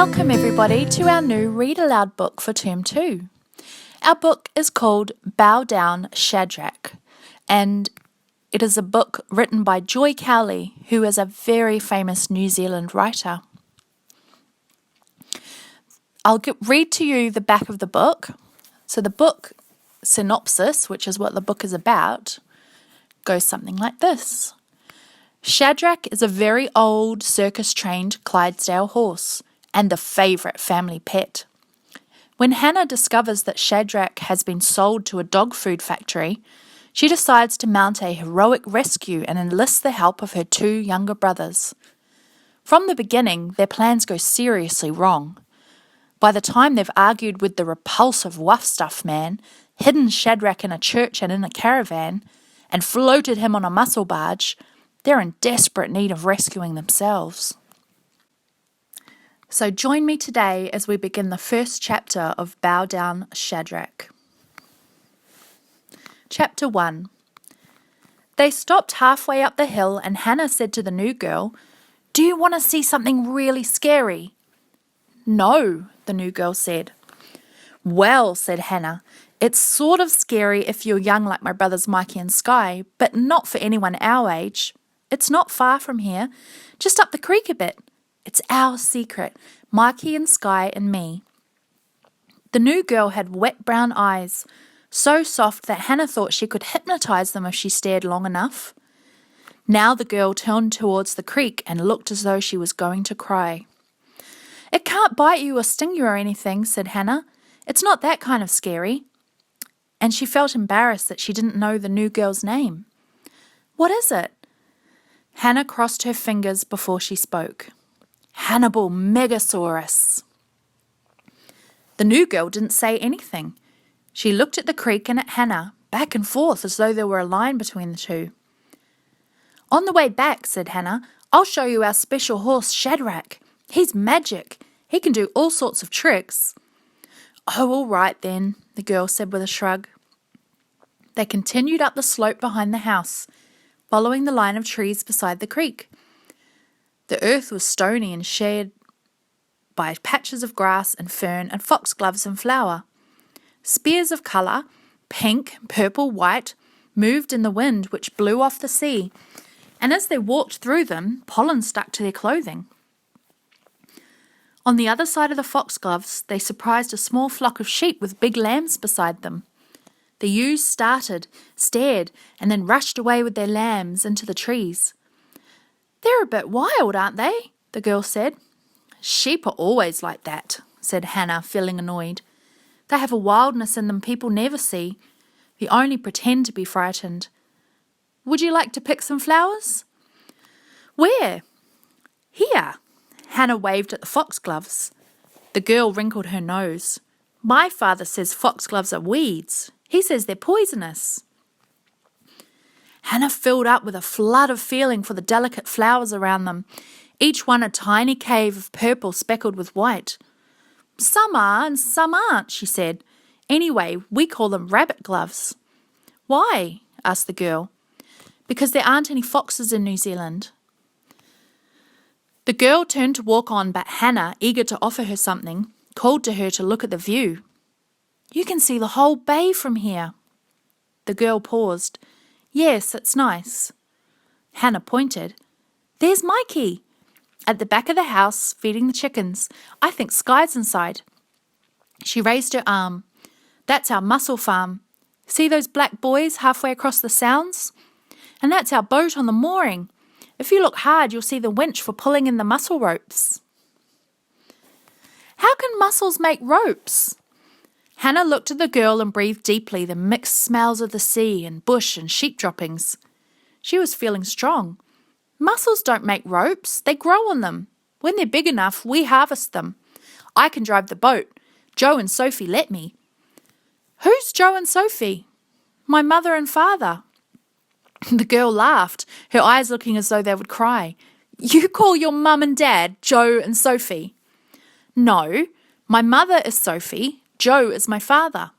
Welcome everybody to our new Read Aloud book for Term 2. Our book is called Bow Down, Shadrach, and it is a book written by Joy Cowley, who is a very famous New Zealand writer. I'll read to you the back of the book. So the book synopsis, which is what the book is about, goes something like this. Shadrach is a very old circus-trained Clydesdale horse and the favourite family pet. When Hannah discovers that Shadrach has been sold to a dog food factory, she decides to mount a heroic rescue and enlist the help of her two younger brothers. From the beginning, their plans go seriously wrong. By the time they've argued with the repulsive Wuff-Stuff man, hidden Shadrach in a church and in a caravan, and floated him on a mussel barge, they're in desperate need of rescuing themselves. So join me today as we begin the first chapter of Bow Down, Shadrach. Chapter 1. They stopped halfway up the hill and Hannah said to the new girl, "Do you want to see something really scary?" "No," the new girl said. "Well," said Hannah, "it's sort of scary if you're young like my brothers Mikey and Sky, but not for anyone our age. It's not far from here, just up the creek a bit. It's our secret, Mikey and Sky and me." The new girl had wet brown eyes, so soft that Hannah thought she could hypnotize them if she stared long enough. Now the girl turned towards the creek and looked as though she was going to cry. "It can't bite you or sting you or anything," said Hannah. "It's not that kind of scary." And she felt embarrassed that she didn't know the new girl's name. "What is it?" Hannah crossed her fingers before she spoke. "Hannibal Megasaurus." The new girl didn't say anything. She looked at the creek and at Hannah, back and forth as though there were a line between the two. "On the way back," said Hannah, "I'll show you our special horse Shadrach. He's magic. He can do all sorts of tricks." "Oh, all right then," the girl said with a shrug. They continued up the slope behind the house, following the line of trees beside the creek. The earth was stony and shared by patches of grass and fern and foxgloves and flower. Spears of colour, pink, purple, white, moved in the wind which blew off the sea, and as they walked through them, pollen stuck to their clothing. On the other side of the foxgloves, they surprised a small flock of sheep with big lambs beside them. The ewes started, stared, and then rushed away with their lambs into the trees. "They're a bit wild, aren't they?" the girl said. "Sheep are always like that," said Hannah, feeling annoyed. "They have a wildness in them people never see. They only pretend to be frightened. Would you like to pick some flowers?" "Where?" "Here." Hannah waved at the foxgloves. The girl wrinkled her nose. "My father says foxgloves are weeds. He says they're poisonous." Hannah filled up with a flood of feeling for the delicate flowers around them, each one a tiny cave of purple speckled with white. "Some are and some aren't," she said. "Anyway, we call them rabbit gloves." "Why?" asked the girl. "Because there aren't any foxes in New Zealand." The girl turned to walk on, but Hannah, eager to offer her something, called to her to look at the view. "You can see the whole bay from here." The girl paused. "Yes, it's nice." Hannah pointed. "There's Mikey, at the back of the house, feeding the chickens. I think Sky's inside." She raised her arm. "That's our mussel farm. See those black buoys halfway across the sounds? And that's our boat on the mooring. If you look hard, you'll see the winch for pulling in the mussel ropes." "How can mussels make ropes?" Hannah looked at the girl and breathed deeply the mixed smells of the sea and bush and sheep droppings. She was feeling strong. "Mussels don't make ropes. They grow on them. When they're big enough, we harvest them. I can drive the boat. Joe and Sophie let me." "Who's Joe and Sophie?" "My mother and father." The girl laughed, her eyes looking as though they would cry. "You call your mum and dad Joe and Sophie?" "No, my mother is Sophie. Joe is my father."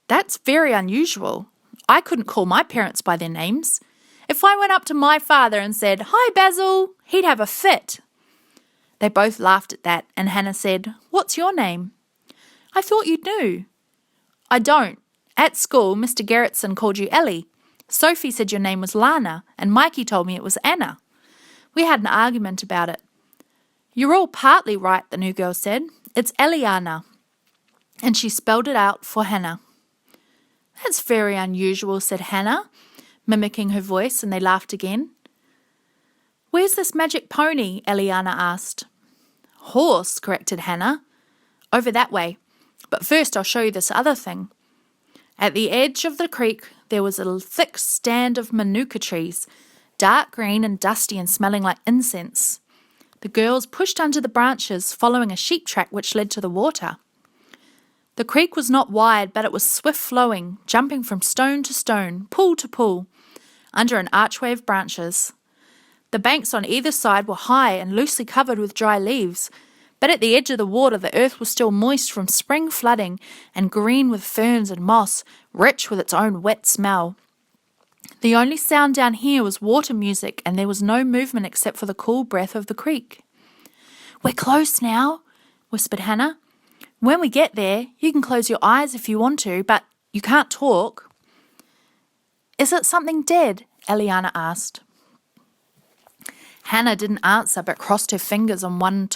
"That's very unusual. I couldn't call my parents by their names. If I went up to my father and said, 'Hi, Basil,' he'd have a fit." They both laughed at that, and Hannah said, "What's your name?" "I thought you knew." "I don't. At school, Mr. Gerritsen called you Ellie. Sophie said your name was Lana, and Mikey told me it was Anna. We had an argument about it." "You're all partly right," the new girl said. "It's Eliana." And she spelled it out for Hannah. "That's very unusual," said Hannah, mimicking her voice, and they laughed again. "Where's this magic pony?" Eliana asked. "Horse," corrected Hannah. "Over that way. But first I'll show you this other thing." At the edge of the creek there was a thick stand of manuka trees, dark green and dusty and smelling like incense. The girls pushed under the branches, following a sheep track which led to the water. The creek was not wide, but it was swift-flowing, jumping from stone to stone, pool to pool, under an archway of branches. The banks on either side were high and loosely covered with dry leaves, but at the edge of the water the earth was still moist from spring flooding and green with ferns and moss, rich with its own wet smell. The only sound down here was water music, and there was no movement except for the cool breath of the creek. "We're close now," whispered Hannah. "When we get there, you can close your eyes if you want to, but you can't talk." "Is it something dead?" Eliana asked. Hannah didn't answer, but crossed her fingers on one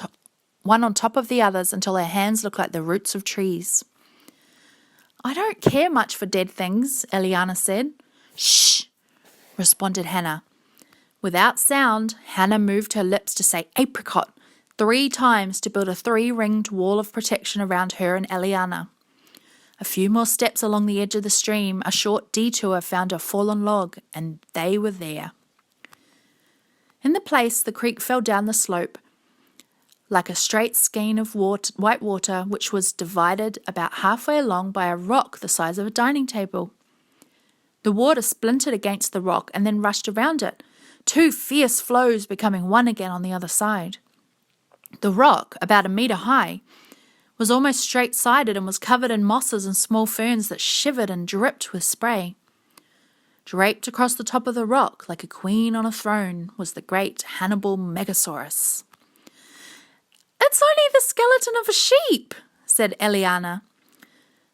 on top of the others until her hands looked like the roots of trees. "I don't care much for dead things," Eliana said. "Shh," responded Hannah. Without sound, Hannah moved her lips to say apricot 3 times to build a 3-ringed wall of protection around her and Eliana. A few more steps along the edge of the stream, a short detour found a fallen log, and they were there. In the place, the creek fell down the slope like a straight skein of white water, which was divided about halfway along by a rock the size of a dining table. The water splintered against the rock and then rushed around it, 2 fierce flows becoming one again on the other side. The rock, about 1 metre high, was almost straight-sided and was covered in mosses and small ferns that shivered and dripped with spray. Draped across the top of the rock, like a queen on a throne, was the great Hannibal Megasaurus. "It's only the skeleton of a sheep," said Eliana.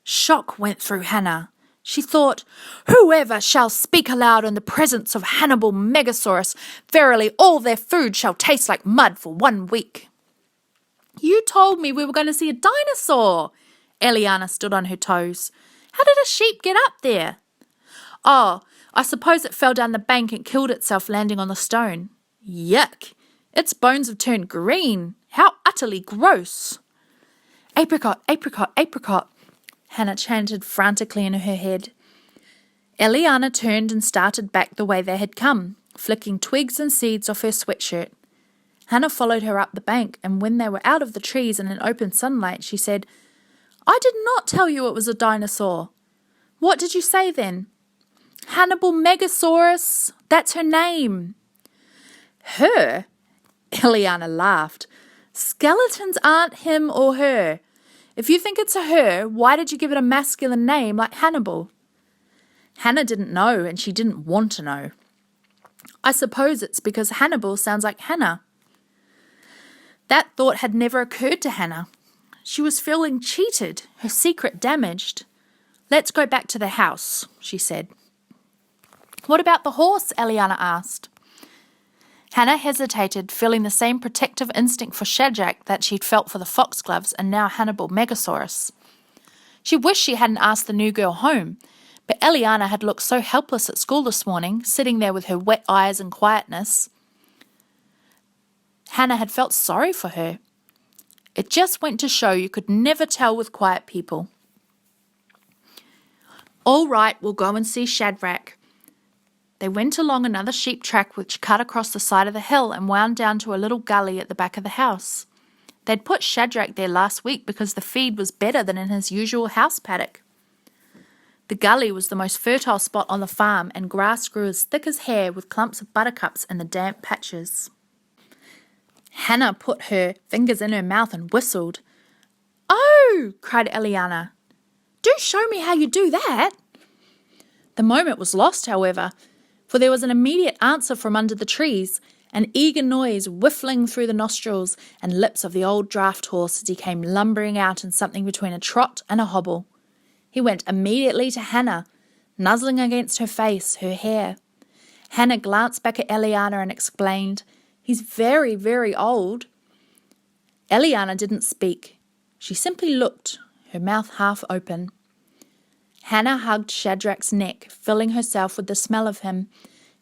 Shock went through Hannah. She thought, "Whoever shall speak aloud in the presence of Hannibal Megasaurus, verily all their food shall taste like mud for 1 week." "You told me we were going to see a dinosaur." Eliana stood on her toes. "How did a sheep get up there?" "Oh, I suppose it fell down the bank and killed itself landing on the stone." "Yuck! Its bones have turned green. How utterly gross." "Apricot, apricot, apricot," Hannah chanted frantically in her head. Eliana turned and started back the way they had come, flicking twigs and seeds off her sweatshirt. Hannah followed her up the bank, and when they were out of the trees and in open sunlight, she said, "I did not tell you it was a dinosaur." "What did you say then?" "Hannibal Megasaurus. That's her name." "Her?" Eliana laughed. "Skeletons aren't him or her. If you think it's a her, why did you give it a masculine name like Hannibal?" Hannah didn't know, and she didn't want to know. "I suppose it's because Hannibal sounds like Hannah." That thought had never occurred to Hannah. She was feeling cheated, her secret damaged. "Let's go back to the house," she said. "What about the horse?" Eliana asked. Hannah hesitated, feeling the same protective instinct for Shadrach that she'd felt for the foxgloves and now Hannibal Megasaurus. She wished she hadn't asked the new girl home, but Eliana had looked so helpless at school this morning, sitting there with her wet eyes and quietness. Hannah had felt sorry for her. It just went to show you could never tell with quiet people. "All right, we'll go and see Shadrach." They went along another sheep track which cut across the side of the hill and wound down to a little gully at the back of the house. They'd put Shadrach there last week because the feed was better than in his usual house paddock. The gully was the most fertile spot on the farm, and grass grew as thick as hair with clumps of buttercups in the damp patches. Hannah put her fingers in her mouth and whistled. "Oh!" cried Eliana. "Do show me how you do that." The moment was lost, however, for there was an immediate answer from under the trees. an eager noise whiffling through the nostrils and lips of the old draft horse as he came lumbering out in something between a trot and a hobble. He went immediately to Hannah, nuzzling against her face, her hair. Hannah glanced back at Eliana and explained, "He's very, very old." Eliana didn't speak. She simply looked, her mouth half open. Hannah hugged Shadrach's neck, filling herself with the smell of him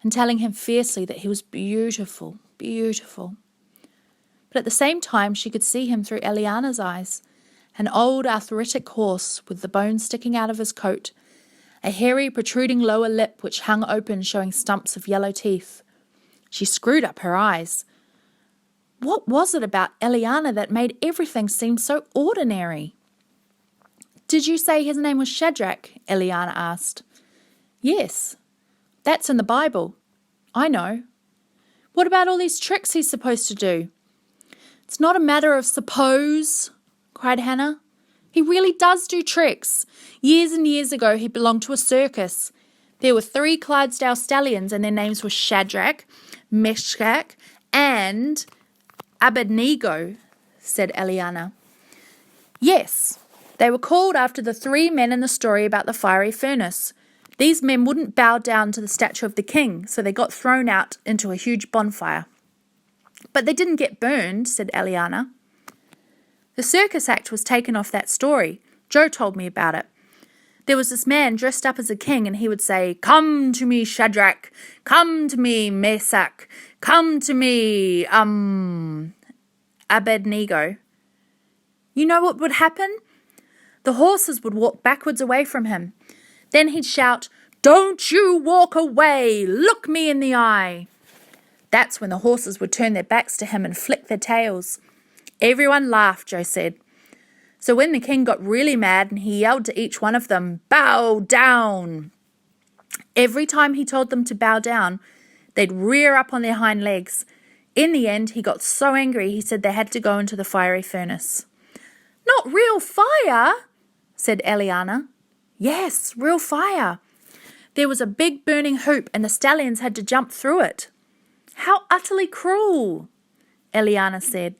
and telling him fiercely that he was beautiful, beautiful. But at the same time, she could see him through Eliana's eyes, an old arthritic horse with the bones sticking out of his coat, a hairy protruding lower lip which hung open showing stumps of yellow teeth. She screwed up her eyes. What was it about Eliana that made everything seem so ordinary? "Did you say his name was Shadrach?" Eliana asked. "Yes, that's in the Bible. I know." "What about all these tricks he's supposed to do?" "It's not a matter of suppose," cried Hannah. "He really does do tricks. Years and years ago he belonged to a circus. There were 3 Clydesdale stallions and their names were Shadrach, Meshach, and Abednego," said Eliana. "Yes, they were called after the 3 men in the story about the fiery furnace. These men wouldn't bow down to the statue of the king, so they got thrown out into a huge bonfire." "But they didn't get burned," said Eliana. "The circus act was taken off that story. Joe told me about it. There was this man dressed up as a king and he would say, 'Come to me, Shadrach. Come to me, Meshach. Come to me, Abednego.' You know what would happen? The horses would walk backwards away from him. Then he'd shout, 'Don't you walk away! Look me in the eye!' That's when the horses would turn their backs to him and flick their tails." Everyone laughed, Joe said. "So when the king got really mad and he yelled to each one of them, 'Bow down!' Every time he told them to bow down, they'd rear up on their hind legs. In the end, he got so angry he said they had to go into the fiery furnace." "Not real fire?" said Eliana. "Yes, real fire. There was a big burning hoop and the stallions had to jump through it." "How utterly cruel," Eliana said.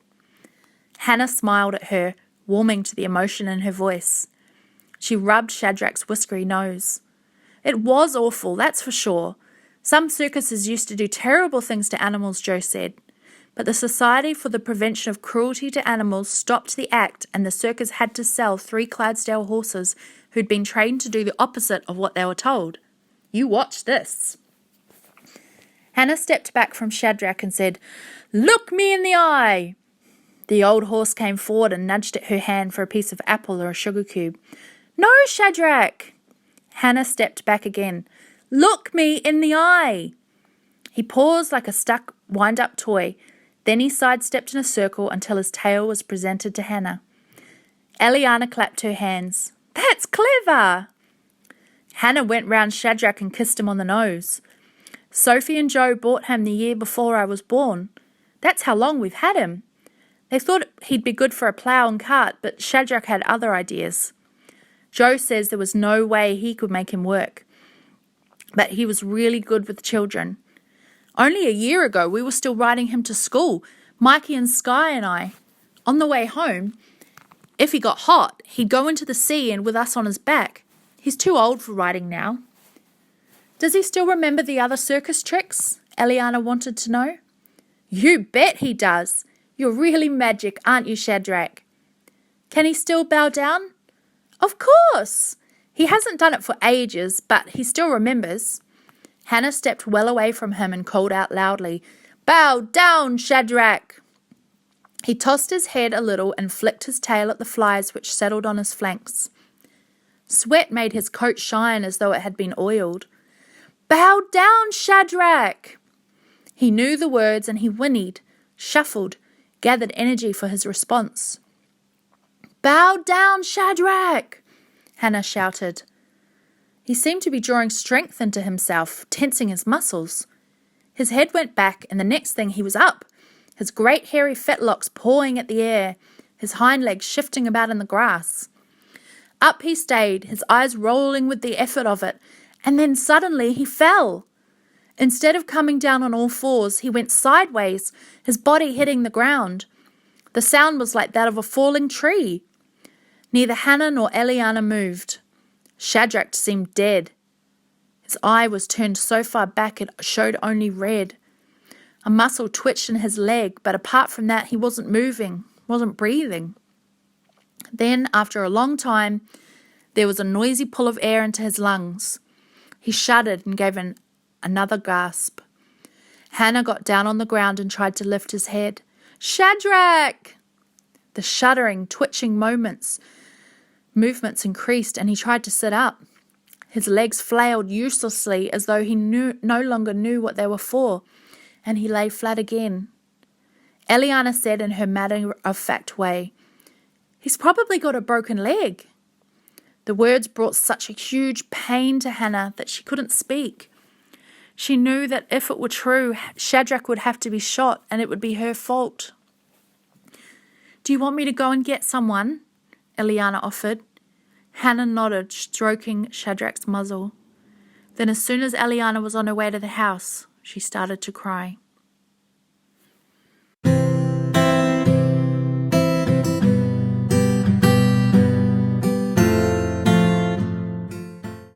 Hannah smiled at her, warming to the emotion in her voice. She rubbed Shadrach's whiskery nose. "It was awful, that's for sure. Some circuses used to do terrible things to animals," Joe said. "But the Society for the Prevention of Cruelty to Animals stopped the act and the circus had to sell 3 Clydesdale horses who'd been trained to do the opposite of what they were told. You watch this." Hannah stepped back from Shadrach and said, "Look me in the eye." The old horse came forward and nudged at her hand for a piece of apple or a sugar cube. "No, Shadrach." Hannah stepped back again. "Look me in the eye." He paused like a stuck wind-up toy. Then he sidestepped in a circle until his tail was presented to Hannah. Eliana clapped her hands. "That's clever." Hannah went round Shadrach and kissed him on the nose. "Sophie and Joe bought him the year before I was born. That's how long we've had him. They thought he'd be good for a plough and cart, but Shadrach had other ideas. Joe says there was no way he could make him work, but he was really good with children. Only a year ago we were still riding him to school, Mikey and Sky and I. On the way home, if he got hot, he'd go into the sea and with us on his back. He's too old for riding now." "Does he still remember the other circus tricks?" Eliana wanted to know. "You bet he does. You're really magic, aren't you, Shadrach?" "Can he still bow down?" "Of course. He hasn't done it for ages, but he still remembers." Hannah stepped well away from him and called out loudly, "Bow down, Shadrach!" He tossed his head a little and flicked his tail at the flies which settled on his flanks. Sweat made his coat shine as though it had been oiled. "Bow down, Shadrach!" He knew the words and he whinnied, shuffled, gathered energy for his response. "Bow down, Shadrach!" Hannah shouted. He seemed to be drawing strength into himself, tensing his muscles. His head went back, and the next thing he was up, his great hairy fetlocks pawing at the air, his hind legs shifting about in the grass. Up he stayed, his eyes rolling with the effort of it, and then suddenly he fell. Instead of coming down on all fours, he went sideways, his body hitting the ground. The sound was like that of a falling tree. Neither Hannah nor Eliana moved. Shadrach seemed dead. His eye was turned so far back it showed only red. A muscle twitched in his leg, but apart from that, he wasn't moving, wasn't breathing. Then, after a long time, there was a noisy pull of air into his lungs. He shuddered and gave another gasp. Hannah got down on the ground and tried to lift his head. Shadrach! The shuddering, twitching movements increased, and he tried to sit up. His legs flailed uselessly as though he no longer knew what they were for, and he lay flat again. Eliana said in her matter-of-fact way, "He's probably got a broken leg." The words brought such a huge pain to Hannah that she couldn't speak. She knew that if it were true, Shadrach would have to be shot, and it would be her fault. "Do you want me to go and get someone?" Eliana offered. Hannah nodded, stroking Shadrach's muzzle. Then as soon as Eliana was on her way to the house, she started to cry.